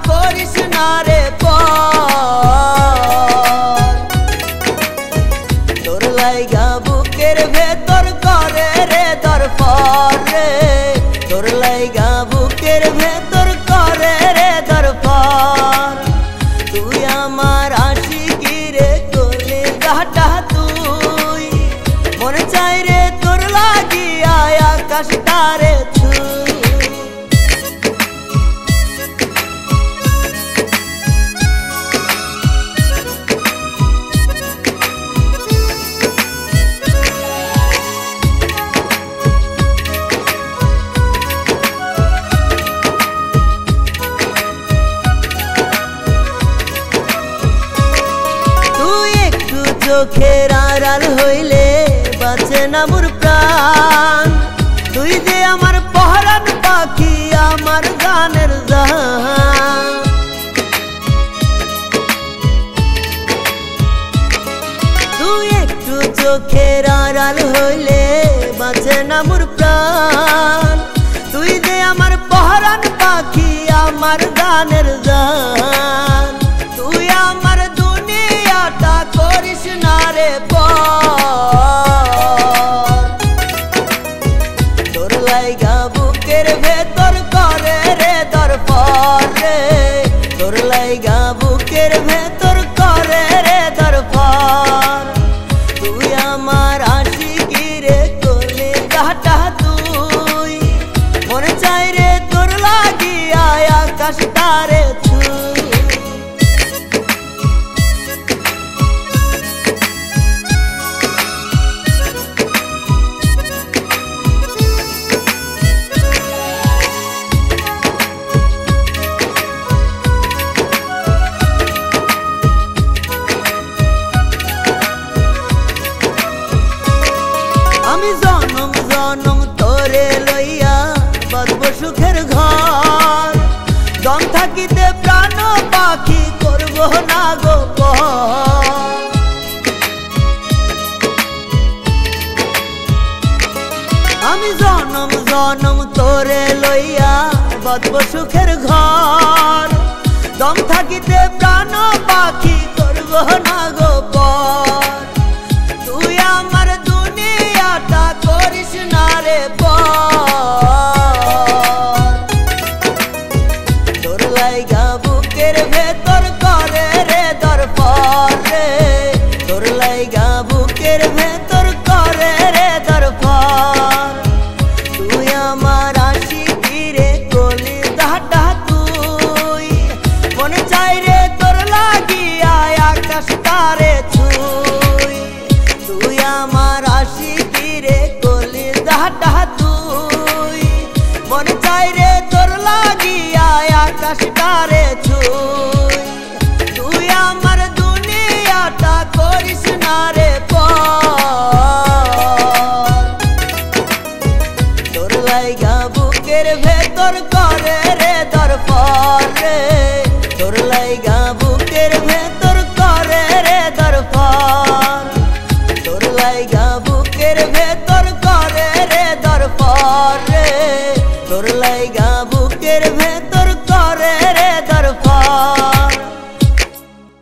করিস না রে তোর লাইগা বুকের ভেতর করে রে দরপর রে তোর লাইগা বুকের ভেতর করে রে দরপর তুই আমার আশিকি রে করলে গাটা তুই মনে চাই রে তোর লাগিয়া আকাশটারে চোখের আড়াল হইলে বাঁচে না মোর প্রাণ তুই যে আমার পহরান পাখি আমার গানের জান তুই একটু চোখের আড়াল হইলে বাঁচে না মোর প্রাণ তুই যে আমার পহরান পাখি আমার গানের জান তুই আমার দুনিয়াটা করিস না রে তোর লাইগা বুকের ভেতর করে রে দরপর রে তোর লাইগা বুকের ভেতর করে রে দরপর তুই আমার আশিকি রে করলে গাটা তুই মনে চাই রে তোর লাগিয়া আকাশটারে আমি জনম জনম তোরে লইয়া বাঁধব সুখের ঘর দম থাকিতে প্রাণ পাখি করব না গো আমি জনম জনম তোরে লইয়া বাঁধব সুখের ঘর দম থাকিতে প্রাণ পাখি করব না গো তুই আমার দুনিয়াটা করিস না রে তোর লাইগা বুকের ভেতর করে রে দরপর রে তোর লাইগা বুকের ভেতর করে রে দরপর তুই আমার আশিকি রে কলি দাটা তুই মনে চাই রে তোর লাগিয়া আকাশটারে তুই আমার আশিকি রে কলি দাটা তুই মনে চাই রে তোর লাগিয়া আকাশটারে তুই আমার দুনিয়াটা করিস না রে তোর লাইগা বুকের ভেতর করে রে দরপর রে তোর লাইগা বুকের ভেতর করে রে দরপর তোর লাইগা বুকের ভেতর করে রে দরপর